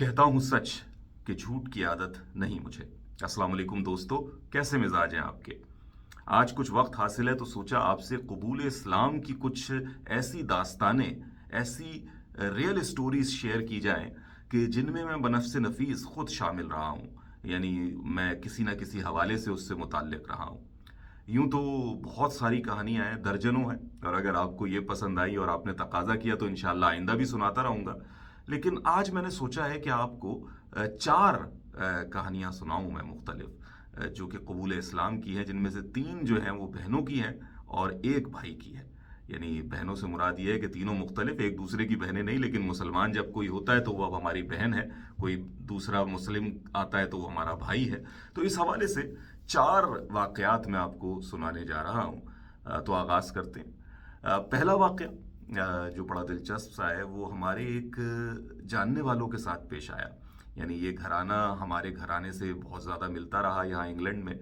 कहता हूँ सच कि झूठ की आदत नहीं मुझे। अस्सलाम वालेकुम दोस्तों, कैसे मिजाज हैं आपके? आज कुछ वक्त हासिल है तो सोचा आपसे कबूल इस्लाम की कुछ ऐसी दास्तानें, ऐसी रियल स्टोरीज शेयर की जाएं कि जिनमें मैं बनफ्स नफीस खुद शामिल रहा हूँ। यानी मैं किसी ना किसी हवाले से उससे मुताल्लिक रहा हूँ। यूं तो बहुत सारी कहानियां हैं, दर्जनों हैं, और अगर आपको ये पसंद आई और आपने तकाजा किया तो इंशाल्लाह आइंदा भी सुनाता रहूंगा। लेकिन आज मैंने सोचा है कि आपको चार कहानियां सुनाऊं मैं, मुख्तलिफ, जो कि कबूल इस्लाम की हैं, जिनमें से तीन जो हैं वो बहनों की हैं और एक भाई की है। यानी बहनों से मुराद ये है कि तीनों मुख्तलिफ, एक दूसरे की बहनें नहीं, लेकिन मुसलमान जब कोई होता है तो वो अब हमारी बहन है, कोई दूसरा मुस्लिम आता है तो वो हमारा भाई है। तो इस हवाले से चार वाकयात मैं आपको सुनाने जा रहा हूँ। तो आगाज़ करते हैं। पहला वाकया जो बड़ा दिलचस्प सा है वो हमारे एक जानने वालों के साथ पेश आया। यानी ये घराना हमारे घराने से बहुत ज़्यादा मिलता रहा यहाँ इंग्लैंड में।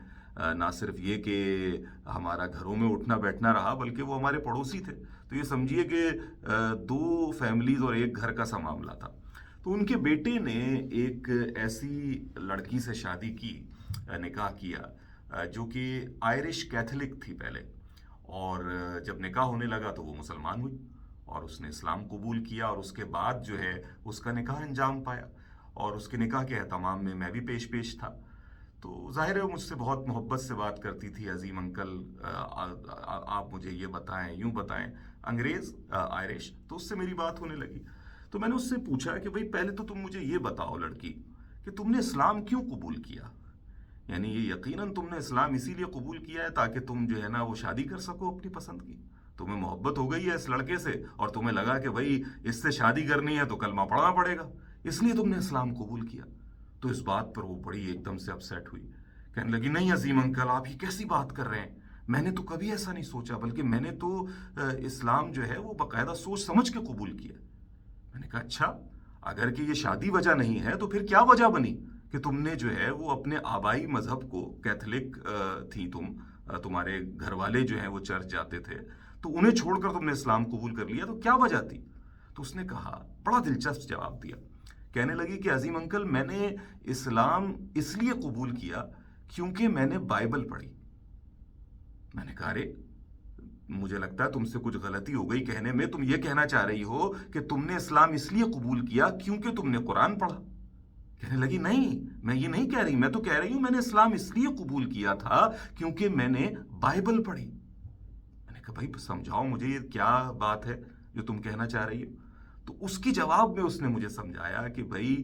ना सिर्फ ये कि हमारा घरों में उठना बैठना रहा, बल्कि वो हमारे पड़ोसी थे। तो ये समझिए कि दो फैमिलीज़ और एक घर का सा मामला था। तो उनके बेटे ने एक ऐसी लड़की से शादी की, निकाह किया, जो कि आयरिश कैथोलिक थी पहले। और जब निकाह होने लगा तो वो मुसलमान हुई और उसने इस्लाम कबूल किया, और उसके बाद जो है उसका निकाह अंजाम पाया। और उसके निकाह के एहतमाम में मैं भी पेश पेश था। तो जाहिर है वो मुझसे बहुत मोहब्बत से बात करती थी। अजीम अंकल, आप मुझे ये बताएं, यूं बताएं। अंग्रेज़, आयरिश, तो उससे मेरी बात होने लगी। तो मैंने उससे पूछा कि भाई पहले तो तुम मुझे ये बताओ लड़की, कि तुमने इस्लाम क्यों कबूल किया? यानी ये यकीनन तुमने इस्लाम इसीलिए कबूल किया है ताकि तुम जो है ना वो शादी कर सको अपनी पसंद की। तुम्हें मोहब्बत हो गई है इस लड़के से और तुम्हें लगा कि भाई इससे शादी करनी है तो कलमा पढ़ना पड़ेगा, इसलिए तुमने इस्लाम कबूल किया। तो इस बात पर वो बड़ी एकदम से अपसेट हुई। कहने लगी, नहीं अजीम अंकल, आप ये कैसी बात कर रहे हैं? मैंने तो कभी ऐसा नहीं सोचा, बल्कि मैंने तो इस्लाम जो है वो बाकायदा सोच समझ के कबूल किया। मैंने कहा, अच्छा, अगर कि ये शादी वजह नहीं है तो फिर क्या वजह बनी कि तुमने जो है वो अपने आबाई मजहब को, कैथोलिक थी तुम, तुम्हारे घर वाले जो हैं वो चर्च जाते थे, तो उन्हें छोड़कर तुमने इस्लाम कबूल कर लिया, तो क्या वजह थी? तो उसने कहा, बड़ा दिलचस्प जवाब दिया। कहने लगी कि अजीम अंकल, मैंने इस्लाम इसलिए कबूल किया क्योंकि मैंने बाइबल पढ़ी। मैंने कहा, अरे, मुझे लगता है तुमसे कुछ गलती हो गई कहने में। तुम ये कहना चाह रही हो कि तुमने इस्लाम इसलिए कबूल किया क्योंकि तुमने कुरान पढ़ा? कहने लगी, नहीं, मैं ये नहीं कह रही, मैं तो कह रही हूं मैंने इस्लाम इसलिए कबूल किया था क्योंकि मैंने बाइबल पढ़ी। मैंने कहा, भाई समझाओ मुझे, ये क्या बात है जो तुम कहना चाह रही हो? तो उसकी जवाब में उसने मुझे समझाया कि भाई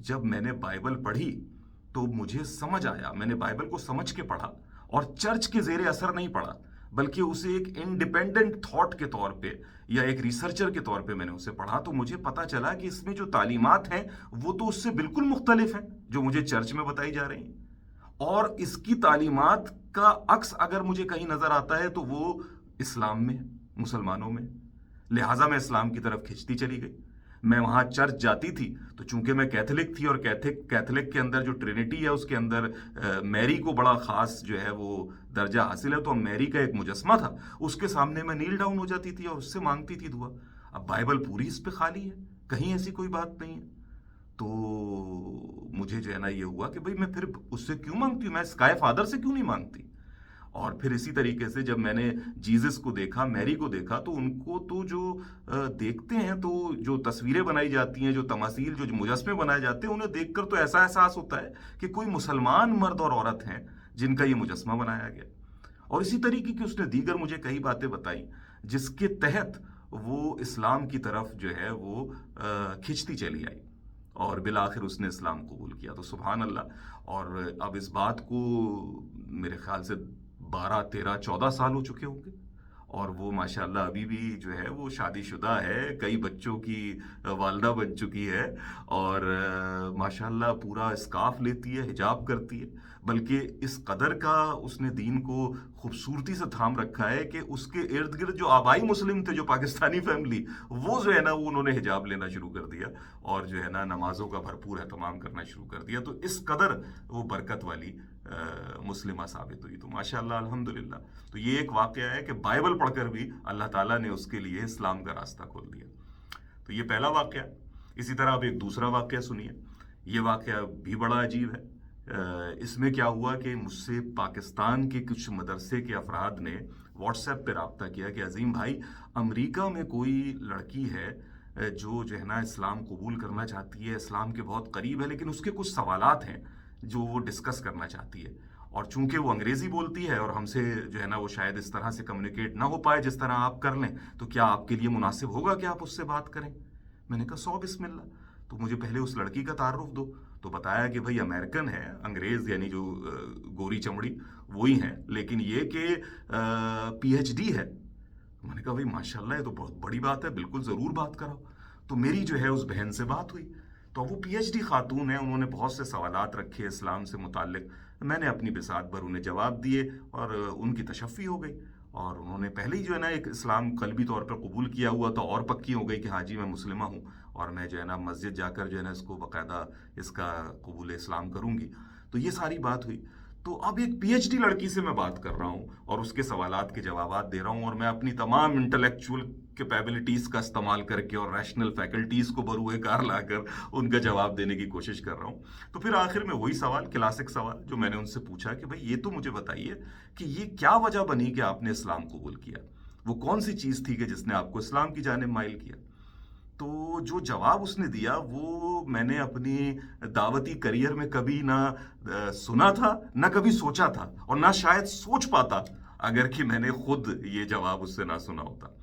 जब मैंने बाइबल पढ़ी तो मुझे समझ आया, मैंने बाइबल को समझ के पढ़ा और चर्च के जेरे असर नहीं पढ़ा, बल्कि उसे एक इंडिपेंडेंट थॉट के तौर पे या एक रिसर्चर के तौर पे मैंने उसे पढ़ा। तो मुझे पता चला कि इसमें जो तालीमात हैं वो तो उससे बिल्कुल मुख्तलिफ हैं जो मुझे चर्च में बताई जा रही हैं, और इसकी तालीमात का अक्स अगर मुझे कहीं नजर आता है तो वो इस्लाम में, मुसलमानों में। लिहाजा मैं इस्लाम की तरफ खिंचती चली गई। मैं वहां चर्च जाती थी तो चूंकि मैं कैथोलिक थी, और कैथोलिक के अंदर जो ट्रिनिटी है उसके अंदर मैरी को बड़ा खास जो है वो दर्जा हासिल है, तो मैरी का एक मुजस्मा था, उसके सामने मैं नील डाउन हो जाती थी और उससे मांगती थी दुआ। अब बाइबल पूरी इस पे खाली है, कहीं ऐसी कोई बात नहीं है। तो मुझे जो है ना ये हुआ कि भाई मैं फिर उससे क्यों मांगती हूँ, मैं स्काई फादर से क्यों नहीं मांगती? और फिर इसी तरीके से जब मैंने जीसस को देखा, मैरी को देखा, तो उनको तो जो देखते हैं, तो जो तस्वीरें बनाई जाती हैं, जो तमासील, जो मुजस्मे बनाए जाते हैं, उन्हें देखकर तो ऐसा एहसास होता है कि कोई मुसलमान मर्द और औरत हैं जिनका ये मुजस्मा बनाया गया। और इसी तरीके की उसने दीगर मुझे कई बातें बताई जिसके तहत वो इस्लाम की तरफ जो है वो खिंचती चली आई, और बिल आखिर उसने इस्लाम कबूल किया। तो सुभान अल्लाह। और अब इस बात को मेरे ख्याल से 12, 13, 14 साल हो चुके होंगे, और वो माशाल्लाह अभी भी जो है वो शादीशुदा है, कई बच्चों की वालदा बन चुकी है, और माशाल्लाह पूरा स्कार्फ लेती है, हिजाब करती है, बल्कि इस कदर का उसने दीन को खूबसूरती से थाम रखा है कि उसके इर्द गिर्द जो आबाई मुस्लिम थे, जो पाकिस्तानी फैमिली, वो जो है ना वो उन्होंने हिजाब लेना शुरू कर दिया और जो है ना नमाजों का भरपूर एहतमाम करना शुरू कर दिया। तो इस कदर वो बरकत वाली मुस्लिमा साबित हुई। तो माशाल्लाह, अल्हम्दुलिल्लाह। तो ये एक वाकया है कि बाइबल पढ़कर भी अल्लाह ताला ने उसके लिए इस्लाम का रास्ता खोल दिया। तो ये पहला वाकया। इसी तरह अब एक दूसरा वाक़या सुनिए। ये वाक़या भी बड़ा अजीब है। इसमें क्या हुआ कि मुझसे पाकिस्तान के कुछ मदरसे के अफराद ने व्हाट्सएप पे रब्ता किया कि अजीम भाई, अमेरिका में कोई लड़की है जो है ना इस्लाम कबूल करना चाहती है, इस्लाम के बहुत करीब है, लेकिन उसके कुछ सवालात हैं जो वो डिस्कस करना चाहती है, और चूंकि वो अंग्रेज़ी बोलती है और हमसे जो है ना वो शायद इस तरह से कम्युनिकेट ना हो पाए जिस तरह आप कर लें, तो क्या आपके लिए मुनासिब होगा कि आप उससे बात करें? मैंने कहा 100 बिस्मिल्लाह, तो मुझे पहले उस लड़की का तारुफ दो। तो बताया कि भाई अमेरिकन है, अंग्रेज़ यानी जो गोरी चमड़ी वही हैं, लेकिन ये कि PhD है। मैंने कहा भाई माशाल्लाह, ये तो बहुत बड़ी बात है, बिल्कुल ज़रूर बात कराओ। तो मेरी जो है उस बहन से बात हुई, तो वो PhD खातून है, उन्होंने बहुत से सवालात रखे इस्लाम से मुताल्लिक। मैंने अपनी बिसात भर उन्हें जवाब दिए और उनकी तशफ़ी हो गई, और उन्होंने पहले ही जो है ना एक इस्लाम कल्बी तौर पर कबूल किया हुआ, तो और पक्की हो गई कि हाँ जी मैं मुस्लिमा हूँ, और मैं जो है ना मस्जिद जाकर जो है ना इसको बाकायदा इसका कबूल इस्लाम करूँगी। तो ये सारी बात हुई। तो अब एक PhD लड़की से मैं बात कर रहा हूँ और उसके सवालात के जवाबात दे रहा हूँ, और मैं अपनी तमाम इंटेलेक्चुअल कैपेबिलिटीज़ का इस्तेमाल करके और रैशनल फैकल्टीज़ को बरूए कार लाकर उनका जवाब देने की कोशिश कर रहा हूँ। तो फिर आखिर में वही सवाल, क्लासिक सवाल जो मैंने उनसे पूछा कि भाई ये तो मुझे बताइए कि ये क्या वजह बनी कि आपने इस्लाम कबूल किया, वो कौन सी चीज़ थी कि जिसने आपको इस्लाम की जानिब माइल किया? तो जो जवाब उसने दिया वो मैंने अपनी दावती करियर में कभी ना सुना था, ना कभी सोचा था, और ना शायद सोच पाता अगर कि मैंने खुद ये जवाब उससे ना सुना होता।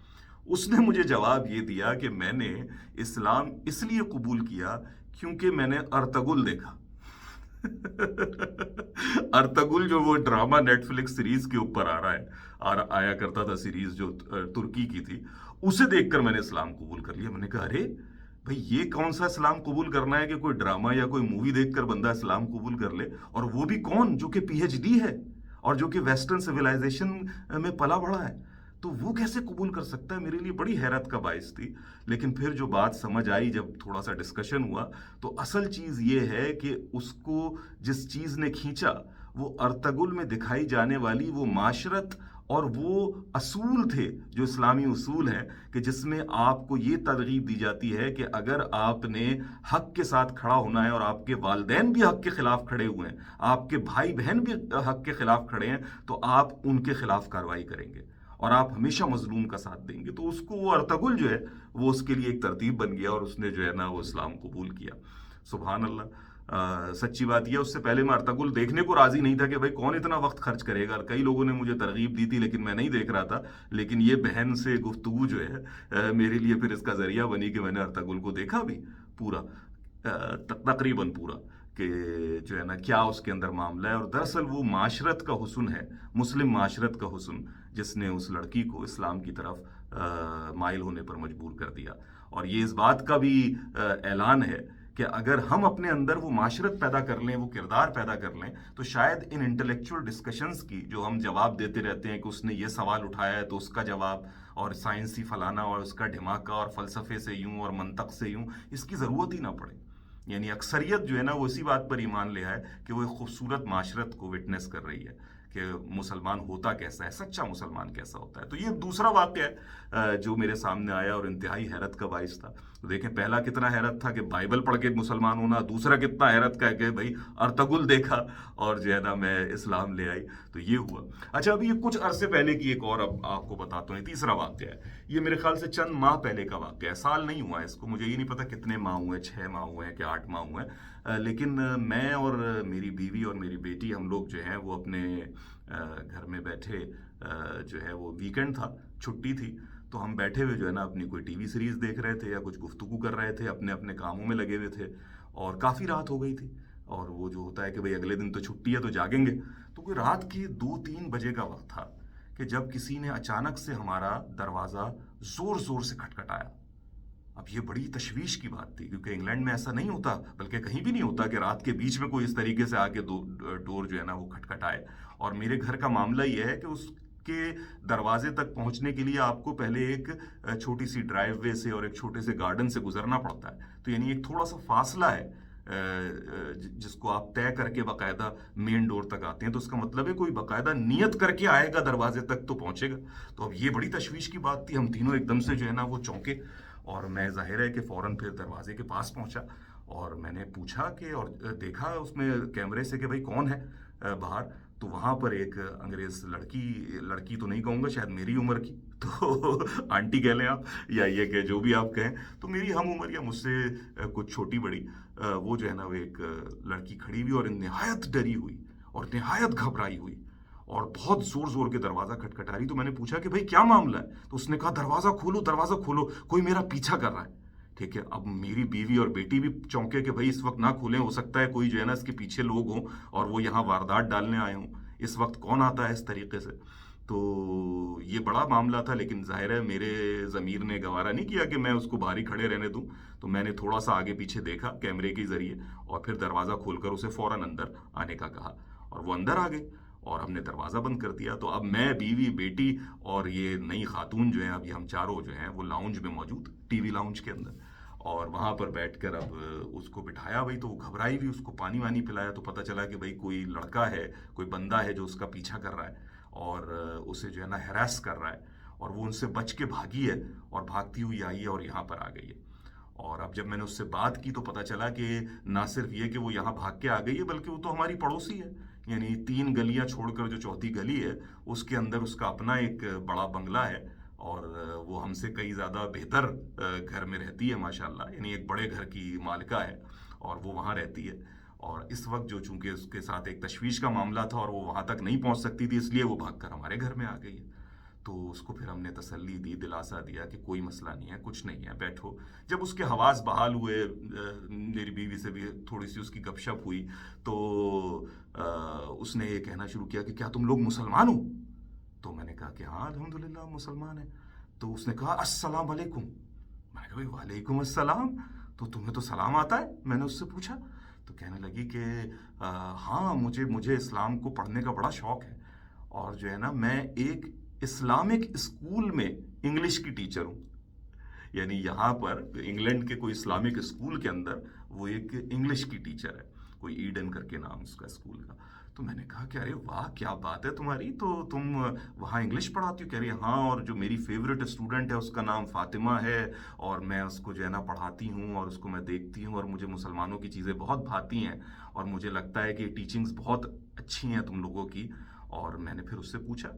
उसने मुझे जवाब ये दिया कि मैंने इस्लाम इसलिए कबूल किया क्योंकि मैंने अर्तगुल देखा। अर्तगुल जो वो ड्रामा नेटफ्लिक्स सीरीज के ऊपर आ रहा है, आया करता था सीरीज जो तुर्की की थी, उसे देखकर मैंने इस्लाम कबूल कर लिया। मैंने कहा अरे भाई, ये कौन सा इस्लाम कबूल करना है कि कोई ड्रामा या कोई मूवी देखकर बंदा इस्लाम कबूल कर ले, और वो भी कौन जो कि PhD है और जो कि वेस्टर्न सिविलाइजेशन में पला बढ़ा है, तो वो कैसे कबूल कर सकता है? मेरे लिए बड़ी हैरत का बाइस थी। लेकिन फिर जो बात समझ आई, जब थोड़ा सा डिस्कशन हुआ, तो असल चीज़ ये है कि उसको जिस चीज़ ने खींचा वो अर्तगुल में दिखाई जाने वाली वो माशरत और वो असूल थे जो इस्लामी उसूल हैं, कि जिसमें आपको ये तरगीब दी जाती है कि अगर आपने हक के साथ खड़ा होना है और आपके वालिदैन भी हक के खिलाफ खड़े हुए हैं, आपके भाई बहन भी हक के खिलाफ खड़े हैं, तो आप उनके खिलाफ कार्रवाई करेंगे और आप हमेशा मजलूम का साथ देंगे। तो उसको वो अर्तगुल जो है वो उसके लिए एक तरतीब बन गया, और उसने जो है ना वो इस्लाम कबूल किया। सुभान अल्लाह। सच्ची बात यह, उससे पहले मैं अर्तगुल देखने को राजी नहीं था कि भाई कौन इतना वक्त खर्च करेगा। कई लोगों ने मुझे तरगीब दी थी लेकिन मैं नहीं देख रहा था। लेकिन ये बहन से गुफ्तगू जो है मेरे लिए फिर इसका जरिया बनी कि मैंने अर्तगुल को देखा भी पूरा, तकरीबन पूरा, कि जो है ना क्या उसके अंदर मामला है। और दरअसल वो माशरत का हुस्न है, मुस्लिम माशरत का हुस्न, जिसने उस लड़की को इस्लाम की तरफ माइल होने पर मजबूर कर दिया। और ये इस बात का भी ऐलान है कि अगर हम अपने अंदर वो माशरत पैदा कर लें, वो किरदार पैदा कर लें, तो शायद इन इंटेलेक्चुअल डिस्कशंस की जो हम जवाब देते रहते हैं कि उसने ये सवाल उठाया है तो उसका जवाब, और साइंसी फलाना और उसका ढिमाका और फ़लसफ़े से यूं और मंतक से यूं, इसकी ज़रूरत ही ना पड़े। यानी अक्सरियत जो है ना वो इसी बात पर ईमान ले है कि वो एक खूबसूरत माशरत को विटनेस कर रही है कि मुसलमान होता कैसा है, सच्चा मुसलमान कैसा होता है। तो ये दूसरा वाक़या है जो मेरे सामने आया और इंतहाई हैरत का बाइस था। तो देखें, पहला कितना हैरत था कि बाइबल पढ़ के मुसलमान होना, दूसरा कितना हैरत का है कि भाई अर्तगुल देखा और जो है ना मैं इस्लाम ले आई। तो ये हुआ। अच्छा, अभी ये कुछ अरसे पहले की एक और अब आपको बताता हूँ, तीसरा वाक़या है। ये मेरे ख्याल से चंद माह पहले का वाक़या है, साल नहीं हुआ है इसको, मुझे ये नहीं पता कितने माह हुए, 6 माह हुए हैं कि 8 माह हुए हैं। लेकिन मैं और मेरी बीवी और मेरी बेटी, हम लोग जो हैं वो अपने घर में बैठे, जो है वो वीकेंड था, छुट्टी थी, तो हम बैठे हुए जो है ना अपनी कोई टीवी सीरीज़ देख रहे थे या कुछ गुफ्तगू कर रहे थे, अपने अपने कामों में लगे हुए थे, और काफ़ी रात हो गई थी। और वो जो होता है कि भाई अगले दिन तो छुट्टी है तो जागेंगे। तो कोई रात के 2-3 बजे का वक्त था कि जब किसी ने अचानक से हमारा दरवाज़ा ज़ोर ज़ोर से खटखटाया। अब ये बड़ी तशवीश की बात थी, क्योंकि इंग्लैंड में ऐसा नहीं होता, बल्कि कहीं भी नहीं होता कि रात के बीच में कोई इस तरीके से आके डोर जो है ना वो खटखटाए। और मेरे घर का मामला ये है कि उसके दरवाजे तक पहुंचने के लिए आपको पहले एक छोटी सी ड्राइववे से और एक छोटे से गार्डन से गुजरना पड़ता है। तो यानी एक थोड़ा सा फासला है जिसको आप तय करके बाकायदा मेन डोर तक आते हैं। तो उसका मतलब है कोई बाकायदा नियत करके आएगा दरवाजे तक तो पहुंचेगा। तो अब ये बड़ी तशवीश की बात थी, हम तीनों एकदम से जो है ना वो चौंके, اور میں ظاہر ہے کہ فوراً پھر دروازے کے پاس پہنچا اور میں نے پوچھا کہ اور دیکھا اس میں کیمرے سے کہ بھائی کون ہے باہر. تو وہاں پر ایک انگریز لڑکی تو نہیں کہوں گا، شاید میری عمر کی، تو آنٹی کہہ لیں آپ یا یہ کہ جو بھی آپ کہیں، تو میری ہم عمر یا مجھ سے کچھ چھوٹی بڑی، وہ جو ہے نا وہ ایک لڑکی کھڑی ہوئی اور نہایت ڈری ہوئی اور نہایت گھبرائی ہوئی اور بہت زور زور کے دروازہ کھٹکھٹا رہی. تو میں نے پوچھا کہ بھائی کیا معاملہ ہے؟ تو اس نے کہا دروازہ کھولو دروازہ کھولو، کوئی میرا پیچھا کر رہا ہے. ٹھیک ہے، اب میری بیوی اور بیٹی بھی چونکے کہ بھائی اس وقت نہ کھولیں، ہو سکتا ہے کوئی جو ہے نا اس کے پیچھے لوگ ہوں اور وہ یہاں واردات ڈالنے آئے ہوں. اس وقت کون آتا ہے اس طریقے سے؟ تو یہ بڑا معاملہ تھا، لیکن ظاہر ہے میرے ضمیر نے گوارا نہیں کیا کہ میں اس کو باہر ہی کھڑے رہنے دوں. تو میں نے تھوڑا سا آگے پیچھے دیکھا کیمرے کے ذریعے اور پھر دروازہ کھول کر اسے فوراً اندر آنے کا کہا اور وہ اندر آ گئی اور ہم نے دروازہ بند کر دیا. تو اب میں، بیوی، بیٹی اور یہ نئی خاتون جو ہیں، اب یہ ہم چاروں جو ہیں وہ لاؤنج میں موجود، ٹی وی لاؤنج کے اندر، اور وہاں پر بیٹھ کر اب اس کو بٹھایا. بھائی تو وہ گھبرائی بھی، اس کو پانی وانی پلایا تو پتہ چلا کہ بھائی کوئی لڑکا ہے، کوئی بندہ ہے جو اس کا پیچھا کر رہا ہے اور اسے جو ہے نا ہراس کر رہا ہے، اور وہ ان سے بچ کے بھاگی ہے اور بھاگتی ہوئی آئی ہے اور یہاں پر آ گئی ہے. اور اب جب میں نے اس سے بات کی تو پتہ چلا کہ نہ صرف یہ کہ وہ یہاں بھاگ کے آ گئی ہے، بلکہ وہ تو ہماری پڑوسی ہے. یعنی 3 گلیاں چھوڑ کر جو چوتھی گلی ہے اس کے اندر اس کا اپنا ایک بڑا بنگلہ ہے اور وہ ہم سے کئی زیادہ بہتر گھر میں رہتی ہے ماشاءاللہ. یعنی ایک بڑے گھر کی مالکہ ہے اور وہ وہاں رہتی ہے. اور اس وقت جو چونکہ اس کے ساتھ ایک تشویش کا معاملہ تھا اور وہ وہاں تک نہیں پہنچ سکتی تھی، اس لیے وہ بھاگ کر ہمارے گھر میں آ گئی ہے. تو اس کو پھر ہم نے تسلی دی، دلاسا دیا کہ کوئی مسئلہ نہیں ہے، کچھ نہیں ہے، بیٹھو. جب اس کے حواس بحال ہوئے، میری بیوی سے بھی تھوڑی سی اس کی گپ شپ ہوئی تو اس نے یہ کہنا شروع کیا کہ کیا تم لوگ مسلمان ہو؟ تو میں نے کہا کہ ہاں الحمدللہ ہم مسلمان ہیں. تو اس نے کہا السلام علیکم. میں نے کہا بھائی وعلیکم السلام، تو تمہیں تو سلام آتا ہے؟ میں نے اس سے پوچھا. تو کہنے لگی کہ ہاں مجھے اسلام کو پڑھنے کا بڑا شوق ہے اور جو ہے نا میں ایک اسلامک اسکول میں انگلش کی ٹیچر ہوں. یعنی یہاں پر انگلینڈ کے کوئی اسلامک اسکول کے اندر وہ ایک انگلش کی ٹیچر ہے، کوئی ایڈن کر کے نام اس کا اسکول کا. تو میں نے کہا کہ ارے واہ کیا بات ہے تمہاری، تو تم وہاں انگلش پڑھاتی ہو؟ کہہ رہی ہاں، اور جو میری فیوریٹ اسٹوڈنٹ ہے اس کا نام فاطمہ ہے اور میں اس کو جو ہے نا پڑھاتی ہوں اور اس کو میں دیکھتی ہوں اور مجھے مسلمانوں کی چیزیں بہت بھاتی ہیں اور مجھے لگتا ہے کہ ٹیچنگز بہت اچھی ہیں تم لوگوں کی. اور میں نے پھر اس سے پوچھا،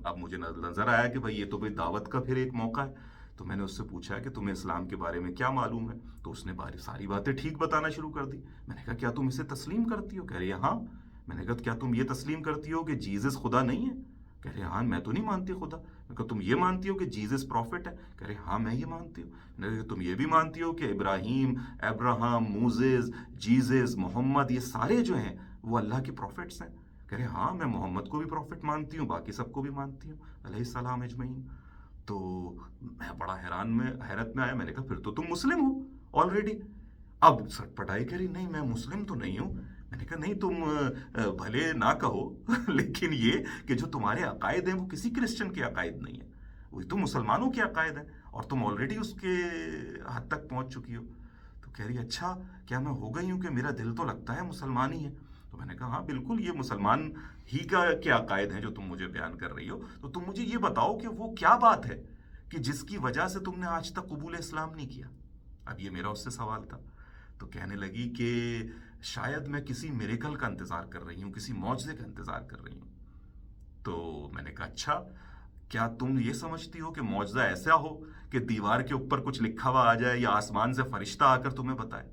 اب مجھے نظر آیا کہ بھائی یہ تو بھائی دعوت کا پھر ایک موقع ہے. تو میں نے اس سے پوچھا کہ تمہیں اسلام کے بارے میں کیا معلوم ہے؟ تو اس نے ساری باتیں ٹھیک بتانا شروع کر دی. میں نے کہا کیا تم اسے تسلیم کرتی ہو؟ کہہ رہی ہے ہاں. میں نے کہا کیا تم یہ تسلیم کرتی ہو کہ جیزس خدا نہیں ہے؟ کہہ رہے ہاں میں تو نہیں مانتی خدا. میں کہا تم یہ مانتی ہو کہ جیزس پروفٹ ہے؟ کہہ رہے ہاں میں یہ مانتی ہوں. میں نے کہا تم یہ بھی مانتی ہو کہ ابراہیم، ابراہم، موزز، جیزس، محمد یہ سارے جو ہیں وہ اللہ کے پروفٹس ہیں؟ کہہ رہے ہاں میں محمد کو بھی پروفٹ مانتی ہوں، باقی سب کو بھی مانتی ہوں علیہ السلام اجمعین. تو میں بڑا حیرت میں آیا. میں نے کہا پھر تو تم مسلم ہو آلریڈی. اب سٹ پٹائی کری نہیں میں مسلم تو نہیں ہوں. میں نے کہا نہیں تم بھلے نہ کہو لیکن یہ کہ جو تمہارے عقائد ہیں وہ کسی کرسچن کے عقائد نہیں ہیں، وہی تو مسلمانوں کے عقائد ہیں اور تم آلریڈی اس کے حد تک پہنچ چکی ہو. تو کہہ رہی اچھا کیا میں ہو گئی ہوں کہ میرا دل تو لگتا ہے مسلمان ہی ہے. تو میں نے کہا ہاں بالکل یہ مسلمان ہی کا کیا عقائد ہیں جو تم مجھے بیان کر رہی ہو. تو تم مجھے یہ بتاؤ کہ وہ کیا بات ہے کہ جس کی وجہ سے تم نے آج تک قبول اسلام نہیں کیا. اب یہ میرا اس سے سوال تھا. تو کہنے لگی کہ شاید میں کسی میریکل کا انتظار کر رہی ہوں، کسی معجزے کا انتظار کر رہی ہوں. تو میں نے کہا اچھا کیا تم یہ سمجھتی ہو کہ معجزہ ایسا ہو کہ دیوار کے اوپر کچھ لکھا ہوا آ جائے یا آسمان سے فرشتہ آ کر تمہیں بتائے؟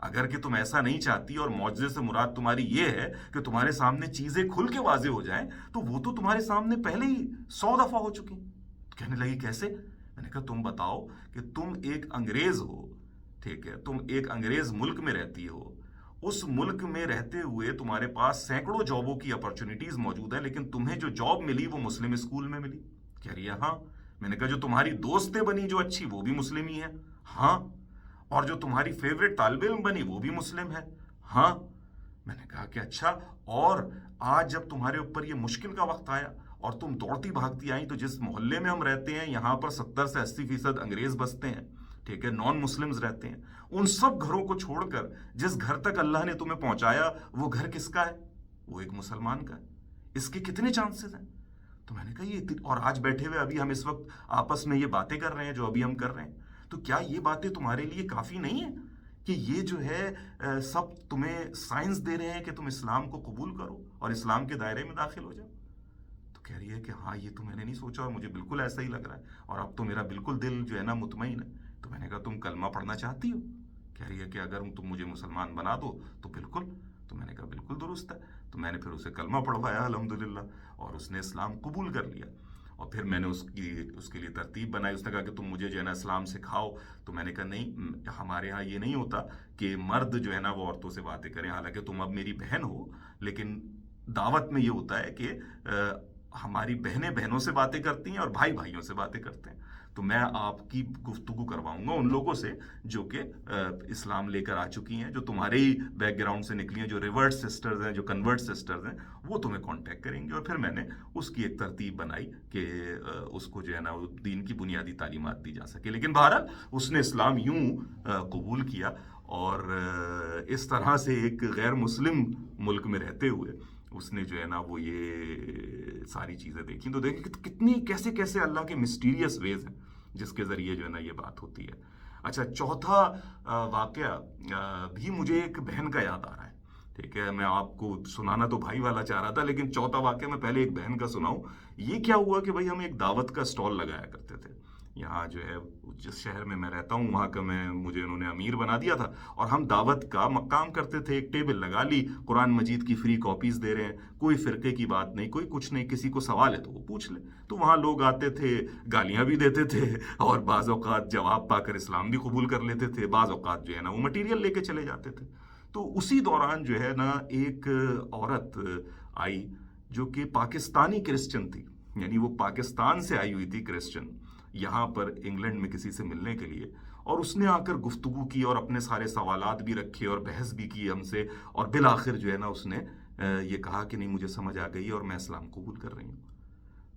اگر کہ تم ایسا نہیں چاہتی اور معجزے سے مراد تمہاری یہ ہے کہ تمہارے سامنے چیزیں کھل کے واضح ہو جائیں تو وہ تو تمہارے سامنے پہلے ہی 100 دفعہ ہو چکی. کہنے لگی کیسے؟ میں نے کہا تم بتاؤ کہ تم ایک انگریز ہو، ٹھیک ہے، تم ایک انگریز ملک میں رہتی ہو، اس ملک میں رہتے ہوئے تمہارے پاس سینکڑوں جابوں کی اپرچونٹیز موجود ہیں، لیکن تمہیں جو جاب ملی وہ مسلم اسکول میں ملی. کہہ رہی ہے ہاں. میں نے کہا جو تمہاری دوستیں بنی جو اچھی وہ بھی مسلم ہی ہیں؟ ہاں. اور جو تمہاری فیوریٹ طالب علم بنی وہ بھی مسلم ہے؟ ہاں. میں نے کہا کہ اچھا اور آج جب تمہارے اوپر یہ مشکل کا وقت آیا اور تم دوڑتی بھاگتی آئیں تو جس محلے میں ہم رہتے ہیں یہاں پر 70 سے 80% انگریز بستے ہیں، ٹھیک ہے، نان مسلمز رہتے ہیں. ان سب گھروں کو چھوڑ کر جس گھر تک اللہ نے تمہیں پہنچایا وہ گھر کس کا ہے؟ وہ ایک مسلمان کا ہے. اس کے کتنے چانسز ہیں؟ تو میں نے کہا یہ اور آج بیٹھے ہوئے ابھی ہم اس وقت آپس میں یہ باتیں کر رہے ہیں جو ابھی ہم کر رہے ہیں. تو کیا یہ باتیں تمہارے لیے کافی نہیں ہیں کہ یہ جو ہے سب تمہیں سائنس دے رہے ہیں کہ تم اسلام کو قبول کرو اور اسلام کے دائرے میں داخل ہو جاؤ؟ تو کہہ رہی ہے کہ ہاں یہ تو میں نے نہیں سوچا اور مجھے بالکل ایسا ہی لگ رہا ہے اور اب تو میرا بالکل دل جو ہے نا مطمئن ہے. تو میں نے کہا تم کلمہ پڑھنا چاہتی ہو؟ کہہ رہی ہے کہ اگر تم مجھے مسلمان بنا دو تو بالکل. تو میں نے کہا بالکل درست ہے. تو میں نے پھر اسے کلمہ پڑھوایا الحمدللہ اور اس نے اسلام قبول کر لیا. اور پھر میں نے اس کے لیے ترتیب بنائی. اس نے کہا کہ تم مجھے جو ہے نا اسلام سکھاؤ. تو میں نے کہا نہیں, ہمارے ہاں یہ نہیں ہوتا کہ مرد جو ہے نا وہ عورتوں سے باتیں کریں. حالانکہ تم اب میری بہن ہو, لیکن دعوت میں یہ ہوتا ہے کہ ہماری بہنیں بہنوں سے باتیں کرتی ہیں اور بھائی بھائیوں سے باتیں کرتے ہیں. تو میں آپ کی گفتگو کرواؤں گا ان لوگوں سے جو کہ اسلام لے کر آ چکی ہیں, جو تمہارے ہی بیک گراؤنڈ سے نکلی ہیں, جو ریورٹ سسٹرز ہیں, جو کنورٹ سسٹرز ہیں, وہ تمہیں کانٹیکٹ کریں گے. اور پھر میں نے اس کی ایک ترتیب بنائی کہ اس کو جو ہے نا دین کی بنیادی تعلیمات دی جا سکے. لیکن بہرحال اس نے اسلام یوں قبول کیا اور اس طرح سے ایک غیر مسلم ملک میں رہتے ہوئے اس نے جو ہے نا وہ یہ ساری چیزیں دیکھی. تو دیکھیں کتنی کیسے کیسے اللہ کے مسٹیریس ویز ہیں جس کے ذریعے جو ہے نا یہ بات ہوتی ہے. اچھا, چوتھا واقعہ بھی مجھے ایک بہن کا یاد آ رہا ہے. ٹھیک ہے, میں آپ کو سنانا تو بھائی والا چاہ رہا تھا, لیکن چوتھا واقعہ میں پہلے ایک بہن کا سناؤں. یہ کیا ہوا کہ بھائی ہم ایک دعوت کا سٹال لگایا کرتے تھے یہاں جو ہے جس شہر میں میں رہتا ہوں وہاں کا مجھے انہوں نے امیر بنا دیا تھا. اور ہم دعوت کا کام کرتے تھے. ایک ٹیبل لگا لی, قرآن مجید کی فری کاپیز دے رہے ہیں, کوئی فرقے کی بات نہیں, کوئی کچھ نہیں, کسی کو سوال ہے تو وہ پوچھ لے. تو وہاں لوگ آتے تھے, گالیاں بھی دیتے تھے اور بعض اوقات جواب پا کر اسلام بھی قبول کر لیتے تھے. بعض اوقات جو ہے نا وہ مٹیریل لے کے چلے جاتے تھے. تو اسی دوران جو ہے نا ایک عورت آئی جو کہ پاکستانی کرسچن تھی, یعنی وہ پاکستان سے آئی ہوئی تھی کرسچن, یہاں پر انگلینڈ میں کسی سے ملنے کے لیے. اور اس نے آ کر گفتگو کی اور اپنے سارے سوالات بھی رکھے اور بحث بھی کی ہم سے, اور بالآخر جو ہے نا اس نے یہ کہا کہ نہیں مجھے سمجھ آ گئی اور میں اسلام قبول کر رہی ہوں.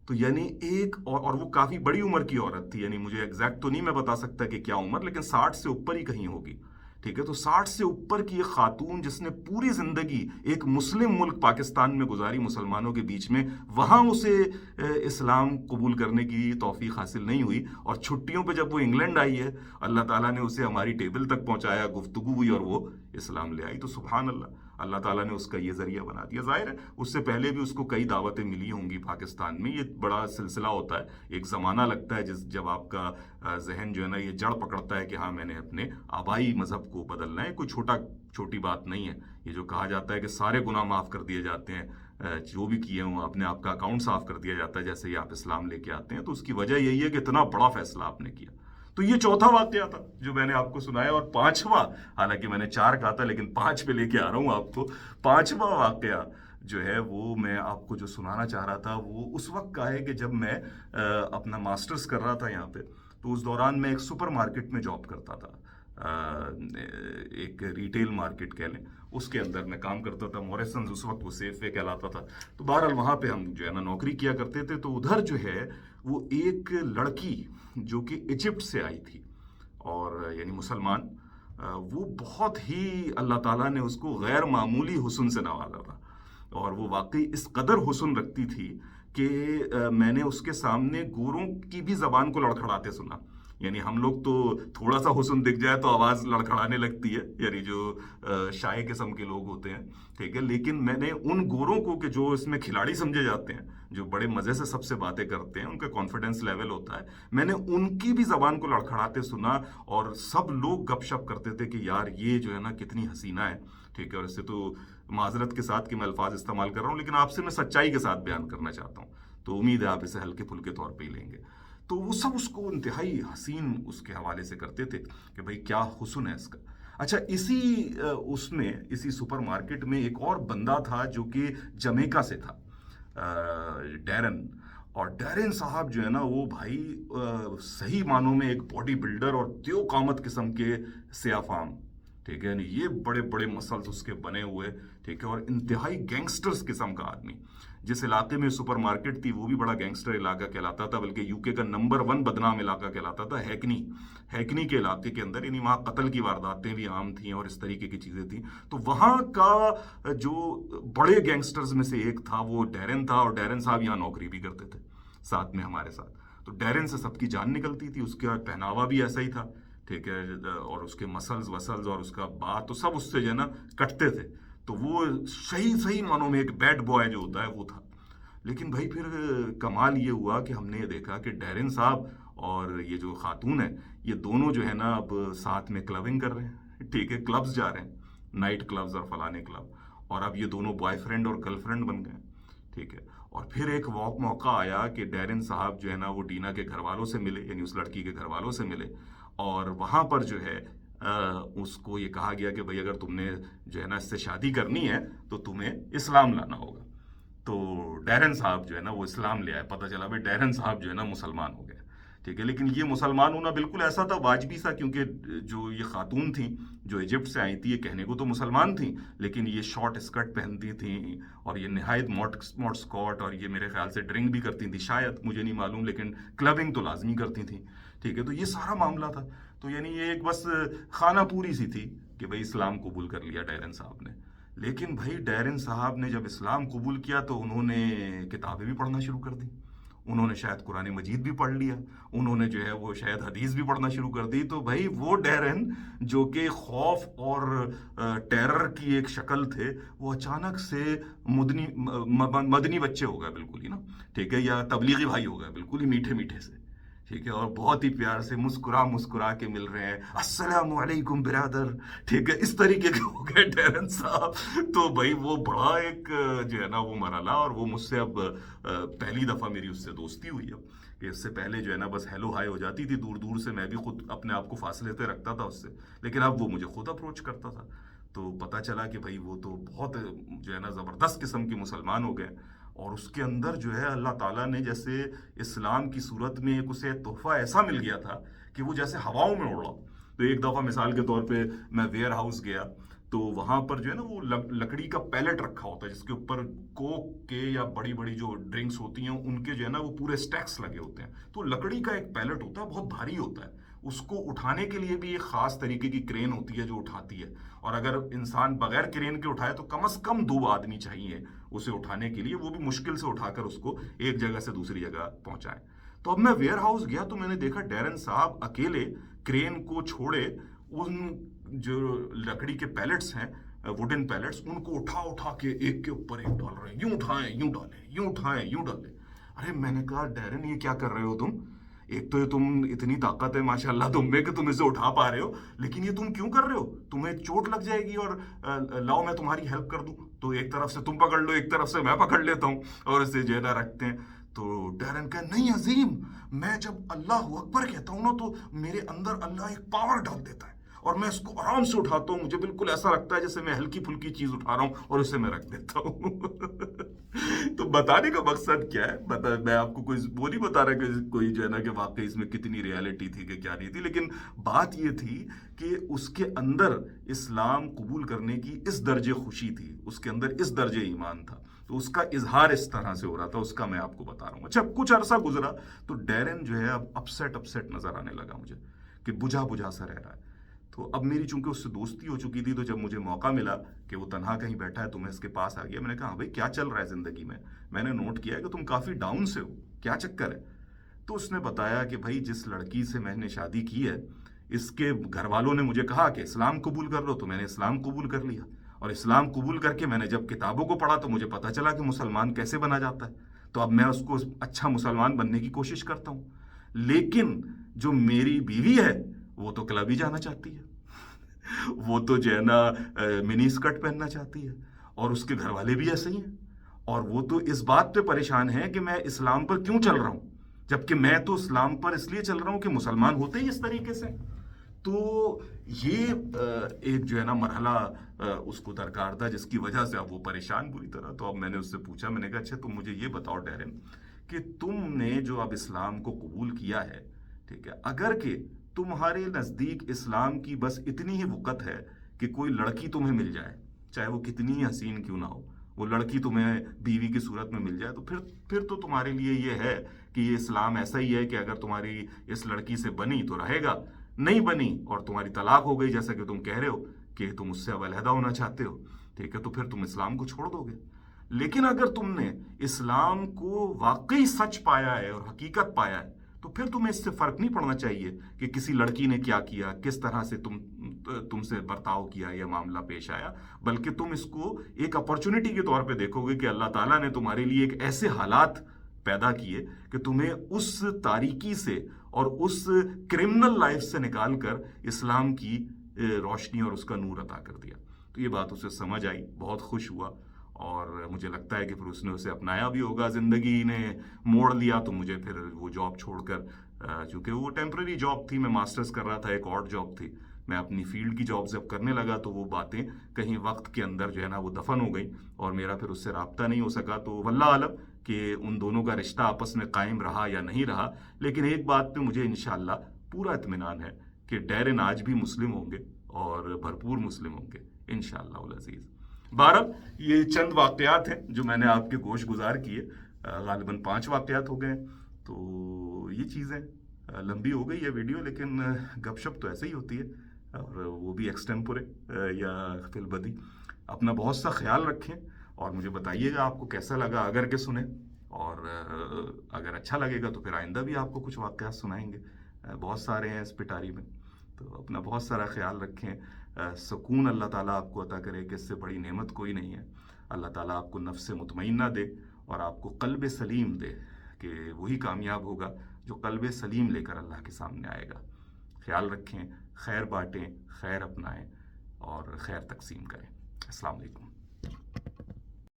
تو یعنی ایک اور وہ کافی بڑی عمر کی عورت تھی, یعنی مجھے ایگزیکٹ تو نہیں میں بتا سکتا کہ کیا عمر, لیکن 60 سے اوپر ہی کہیں ہوگی. ٹھیک ہے, تو 60 سے اوپر کی ایک خاتون جس نے پوری زندگی ایک مسلم ملک پاکستان میں گزاری, مسلمانوں کے بیچ میں, وہاں اسے اسلام قبول کرنے کی توفیق حاصل نہیں ہوئی, اور چھٹیوں پہ جب وہ انگلینڈ آئی ہے اللہ تعالیٰ نے اسے ہماری ٹیبل تک پہنچایا, گفتگو ہوئی اور وہ اسلام لے آئی. تو سبحان اللہ, اللہ تعالیٰ نے اس کا یہ ذریعہ بنا دیا. ظاہر ہے اس سے پہلے بھی اس کو کئی دعوتیں ملی ہوں گی پاکستان میں. یہ بڑا سلسلہ ہوتا ہے, ایک زمانہ لگتا ہے جب آپ کا ذہن جو ہے نا یہ جڑ پکڑتا ہے کہ ہاں میں نے اپنے آبائی مذہب کو بدلنا ہے. کوئی چھوٹی بات نہیں ہے. یہ جو کہا جاتا ہے کہ سارے گناہ معاف کر دیے جاتے ہیں, جو بھی کیے ہوں اپنے آپ کا اکاؤنٹ صاف کر دیا جاتا ہے جیسے ہی آپ اسلام لے کے آتے ہیں. تو اس کی وجہ یہی ہے کہ اتنا بڑا فیصلہ آپ نے کیا. تو یہ چوتھا واقعہ تھا جو میں نے آپ کو سنایا. اور پانچواں, حالانکہ میں نے 4 کہا تھا لیکن 5 پہ لے کے آ رہا ہوں آپ کو. پانچواں واقعہ جو ہے وہ میں آپ کو جو سنانا چاہ رہا تھا وہ اس وقت کا ہے کہ جب میں اپنا ماسٹرز کر رہا تھا یہاں پہ. تو اس دوران میں ایک سپر مارکیٹ میں جاب کرتا تھا, ایک ریٹیل مارکیٹ کہہ لیں, اس کے اندر میں کام کرتا تھا. موریسنز اس وقت وہ سیف وے کہلاتا تھا. تو بہرحال وہاں پہ ہم جو ہے نا نوکری کیا کرتے تھے. تو ادھر جو ہے وہ ایک لڑکی جو کہ ایجپٹ سے آئی تھی, اور یعنی مسلمان, وہ بہت ہی اللہ تعالیٰ نے اس کو غیر معمولی حسن سے نوازا تھا. اور وہ واقعی اس قدر حسن رکھتی تھی کہ میں نے اس کے سامنے گوروں کی بھی زبان کو لڑکھڑاتے سنا. یعنی ہم لوگ تو تھوڑا سا حسن دکھ جائے تو آواز لڑکھڑانے لگتی ہے, یعنی جو شائع قسم کے لوگ ہوتے ہیں. ٹھیک ہے, لیکن میں نے ان گوروں کو کہ جو اس میں کھلاڑی سمجھے جاتے ہیں, جو بڑے مزے سے سب سے باتیں کرتے ہیں, ان کا کانفیڈنس لیول ہوتا ہے, میں نے ان کی بھی زبان کو لڑکھڑاتے سنا. اور سب لوگ گپ شپ کرتے تھے کہ یار یہ جو ہے نا کتنی حسینہ ہے. ٹھیک ہے, اور اس سے تو معذرت کے ساتھ کہ میں الفاظ استعمال کر رہا ہوں, لیکن آپ سے میں سچائی کے ساتھ بیان کرنا چاہتا ہوں, تو امید ہے آپ اسے ہلکے پھلکے طور پہ ہی لیں گے. تو وہ سب اس کو انتہائی حسین اس کے حوالے سے کرتے تھے کہ بھئی کیا حسن ہے اس کا. اچھا, اسی سپر مارکیٹ میں ایک اور بندہ تھا جو کہ جمیکا سے تھا, ڈیرن. اور ڈیرن صاحب جو ہے نا وہ بھائی صحیح معنوں میں ایک باڈی بلڈر اور دیو قامت قسم کے سیاہ فام. ٹھیک ہے, یعنی یہ بڑے بڑے مسلز اس کے بنے ہوئے. ٹھیک ہے, اور انتہائی گینگسٹرز قسم کا آدمی. جس علاقے میں سپر مارکیٹ تھی وہ بھی بڑا گینگسٹر علاقہ کہلاتا تھا, بلکہ یو کے کا نمبر 1 بدنام علاقہ کہلاتا تھا, ہیکنی کے علاقے کے اندر. یعنی وہاں قتل کی وارداتیں بھی عام تھیں اور اس طریقے کی چیزیں تھیں. تو وہاں کا جو بڑے گینگسٹرز میں سے ایک تھا وہ ڈیرن تھا, اور ڈیرن صاحب یہاں نوکری بھی کرتے تھے ساتھ میں ہمارے ساتھ. तो डैरेन से सबकी जान निकलती थी, उसका पहनावा भी ऐसा ही था, ठीक है, और उसके मसल्स वसल्स और उसका बात तो सब उससे जो है ना कटते थे। तो वो सही सही मानों में एक बैड बॉय जो होता है वो था। लेकिन भाई फिर कमाल ये हुआ कि हमने ये देखा कि डैरेन साहब और ये जो खातून है, ये दोनों जो है ना अब साथ में क्लबिंग कर रहे हैं, ठीक है, क्लब्स जा रहे हैं, नाइट क्लब्स और फलाने क्लब, और अब ये दोनों बॉयफ्रेंड और गर्लफ्रेंड बन गए, ठीक है। और फिर एक मौका आया कि डैरेन साहब जो है ना वो डीना के घर वालों से मिले, यानी उस लड़की के घर वालों से मिले, और वहाँ पर जो है उसको ये कहा गया कि भाई अगर तुमने जो है ना इससे शादी करनी है तो तुम्हें इस्लाम लाना होगा। तो डैरेन साहब जो है ना वो इस्लाम ले आए, पता चला भाई डैरेन साहब जो है ना मुसलमान हो गए, ठीक है। लेकिन ये मुसलमान होना बिल्कुल ऐसा था वाजबी सा, क्योंकि जो ये खातून थी जो इजिप्ट से आई थी, ये कहने को तो मुसलमान थी, लेकिन ये शॉर्ट स्कर्ट पहनती थी और ये नहायत मोट स्कॉट, और ये मेरे ख्याल से ड्रिंक भी करती थी, शायद मुझे नहीं मालूम, लेकिन क्लबिंग तो लाजमी करती थी, ठीक है। तो ये सारा मामला था। तो यानी ये एक बस खाना पूरी सी थी कि भाई इस्लाम कबूल कर लिया डैरेन साहब ने। लेकिन भाई डैरेन साहब ने जब इस्लाम कबूल किया तो उन्होंने किताबें भी पढ़ना शुरू कर दी, उन्होंने शायद कुरान मजीद भी पढ़ लिया, उन्होंने जो है वो शायद हदीस भी पढ़ना शुरू कर दी। तो भाई वो डैरेन जो कि खौफ और टेरर की एक शक्ल थे, वो अचानक से मदनी बच्चे हो गए बिल्कुल ही ना, ठीक है, या तबलीगी भाई हो गए बिल्कुल ही मीठे मीठे से, ठीक है, और बहुत ही प्यार से मुस्कुरा मुस्कुरा के मिल रहे हैं, अस्सलाम वालेकुम बिरादर, ठीक है, इस तरीके के हो गए डैरेन साहब। तो भाई वो बड़ा एक जो है ना वो मरला, और वो मुझसे अब पहली दफ़ा मेरी उससे दोस्ती हुई अब, कि इससे पहले जो है ना बस हेलो हाय हो जाती थी दूर दूर से, मैं भी खुद अपने आप को फासले से रखता था उससे, लेकिन अब वो मुझे खुद अप्रोच करता था। तो पता चला कि भाई वो तो बहुत जो है ना ज़बरदस्त किस्म के मुसलमान हो गए, और उसके अंदर जो है अल्लाह ताला ने जैसे इस्लाम की सूरत में एक उसे तोहफा ऐसा मिल गया था कि वो जैसे हवाओं में उड़ा। तो एक दफ़ा मिसाल के तौर पे मैं वेयर हाउस गया, तो वहाँ पर जो है ना वो लकड़ी का पैलेट रखा होता है, जिसके ऊपर कोक के या बड़ी बड़ी जो ड्रिंक्स होती हैं उनके जो है ना वो पूरे स्टैक्स लगे होते हैं। तो लकड़ी का एक पैलेट होता है, बहुत भारी होता है, उसको उठाने के लिए भी एक खास तरीके की क्रेन होती है जो उठाती है, और अगर इंसान बगैर क्रेन के उठाए तो कम से कम 2 आदमी चाहिए उसे उठाने के लिए, वो भी मुश्किल से उठाकर उसको एक जगह से दूसरी जगह पहुंचाए। तो अब मैं वेयर हाउस गया तो मैंने देखा डैरेन साहब अकेले क्रेन को छोड़े उन जो लकड़ी के पैलेट्स हैं, वुडन पैलेट्स, उनको उठा उठा के एक के ऊपर एक डाल रहे हैं, यूं उठाएं यूं डालें, यूं उठाएं यूं डालें। अरे मैंने कहा डैरेन ये क्या कर रहे हो तुम? एक तो ये तुम इतनी ताकत है माशाल्लाह तुम में कि तुम इसे उठा पा रहे हो, लेकिन ये तुम क्यों कर रहे हो? तुम्हें चोट लग जाएगी, और लाओ मैं तुम्हारी हेल्प कर दूं। तो एक तरफ से तुम पकड़ लो, एक तरफ से मैं पकड़ लेता हूँ, और इसे जो है ना रखते हैं। तो डैरेन कहा नहीं अजीम, मैं जब अल्लाह अकबर कहता हूँ ना तो मेरे अंदर अल्लाह एक पावर डाल देता है, और मैं इसको आराम से उठाता हूँ, मुझे बिल्कुल ऐसा लगता है जैसे मैं हल्की फुल्की चीज उठा रहा हूँ, और उसे मैं रख देता हूँ। तो बताने का मकसद क्या है, मैं आपको कोई वो नहीं बता रहा कि कोई जो है ना कि वाकई इसमें कितनी रियलिटी थी कि क्या नहीं थी, लेकिन बात ये थी कि उसके अंदर इस्लाम कबूल करने की इस दर्जे खुशी थी, उसके अंदर इस दर्जे ईमान था, तो उसका इजहार इस तरह से हो रहा था, उसका मैं आपको बता रहा हूँ। अच्छा, कुछ अरसा गुजरा तो डैरेन जो है अब अपसेट नजर आने लगा मुझे, कि बुझा बुझा सा रह रहा है। तो अब मेरी चूंकि उससे दोस्ती हो चुकी थी, तो जब मुझे मौका मिला कि वो तनहा कहीं बैठा है तो मैं इसके पास आ गया। मैंने कहा हाँ भाई क्या चल रहा है जिंदगी में, मैंने नोट किया है कि तुम काफी डाउन से हो, क्या चक्कर है? तो उसने बताया कि भाई जिस लड़की से मैंने शादी की है, इसके घर वालों ने मुझे कहा कि इस्लाम कबूल कर लो, तो मैंने इस्लाम कबूल कर लिया, और इस्लाम कबूल करके मैंने जब किताबों को पढ़ा तो मुझे पता चला कि मुसलमान कैसे बना जाता है। तो अब मैं उसको अच्छा मुसलमान बनने की कोशिश करता हूँ, लेकिन जो मेरी बीवी है वो तो क्लब ही जाना चाहती है, वो तो जो है ना मिनी स्कर्ट पहनना चाहती है, और उसके घर वाले भी ऐसे ही हैं, और वो तो इस बात पे परेशान है कि मैं इस्लाम पर क्यों चल रहा हूं, जबकि मैं तो इस्लाम पर इसलिए चल रहा हूं कि मुसलमान होते ही इस तरीके से। तो ये एक जो है ना मरहला उसको दरकार था, जिसकी वजह से अब वो परेशान बुरी तरह। तो अब मैंने उससे पूछा, मैंने कहा अच्छा तुम मुझे ये बताओ डैरेन कि तुमने जो अब इस्लाम को कबूल किया है, ठीक है, अगर कि तुम्हारे नजदीक इस्लाम की बस इतनी ही वक़्त है कि कोई लड़की तुम्हें मिल जाए, चाहे वो कितनी ही हसीन क्यों ना हो, वो लड़की तुम्हें बीवी की सूरत में मिल जाए, तो फिर तो तुम्हारे लिए ये है कि ये इस्लाम ऐसा ही है कि अगर तुम्हारी इस लड़की से बनी तो रहेगा, नहीं बनी और तुम्हारी तलाक हो गई, जैसा कि तुम कह रहे हो कि तुम उससे अब अलहदा होना चाहते हो, ठीक है, तो फिर तुम इस्लाम को छोड़ दोगे। लेकिन अगर तुमने इस्लाम को वाकई सच पाया है और हकीकत पाया है, तो फिर तुम्हें इससे फर्क नहीं पड़ना चाहिए कि किसी लड़की ने क्या किया, किस तरह से तुमसे बर्ताव किया या मामला पेश आया, बल्कि तुम इसको एक अपॉर्चुनिटी के तौर पे देखोगे कि अल्लाह ताला ने तुम्हारे लिए एक ऐसे हालात पैदा किए कि तुम्हें उस तारीकी से और उस क्रिमिनल लाइफ से निकाल कर इस्लाम की रोशनी और उसका नूर अता कर दिया। तो ये बात उसे समझ आई, बहुत खुश हुआ, और मुझे लगता है कि फिर उसने उसे अपनाया भी होगा। ज़िंदगी ने मोड़ लिया तो मुझे फिर वो जॉब छोड़कर, चूँकि वो टेम्प्रेरी जॉब थी, मैं मास्टर्स कर रहा था, एक और जॉब थी, मैं अपनी फील्ड की जॉब जब करने लगा तो वो बातें कहीं वक्त के अंदर जो है ना वो दफन हो गई, और मेरा फिर उससे राब्ता नहीं हो सका। तो वल्लाह आलम कि उन दोनों का रिश्ता आपस में कायम रहा या नहीं रहा, लेकिन एक बात पे मुझे इंशाल्लाह पूरा इत्मीनान है कि डैरेन आज भी मुस्लिम होंगे और भरपूर मुस्लिम होंगे इंशाअल्लाह उल अज़ीज़। बहरहाल ये चंद वाक़यात हैं जो मैंने आपके गोश गुजार किए, गालिबन 5 वाक़यात हो गए। तो ये चीज़ें लंबी हो गई है वीडियो, लेकिन गपशप तो ऐसे ही होती है, और वो भी एक्सटेम्पोरे या फिलबदी। अपना बहुत सा ख्याल रखें और मुझे बताइएगा आपको कैसा लगा अगर के सुने, और अगर अच्छा लगेगा तो फिर आइंदा भी आपको कुछ वाक़यात सुनाएंगे, बहुत सारे हैं इस पिटारी में। तो अपना बहुत सारा ख्याल रखें। सुकून अल्लाह ताला आपको अता करे कि इससे बड़ी नेमत कोई नहीं है। अल्लाह ताला आपको नफ्स मुतमइन्ना दे और आपको क़ल्ब सलीम दे, कि वही कामयाब होगा जो क़ल्ब सलीम लेकर अल्लाह के सामने आएगा। ख्याल रखें, खैर बाँटें, खैर अपनाएं और खैर तकसीम करें। अस्सलाम वालेकुम।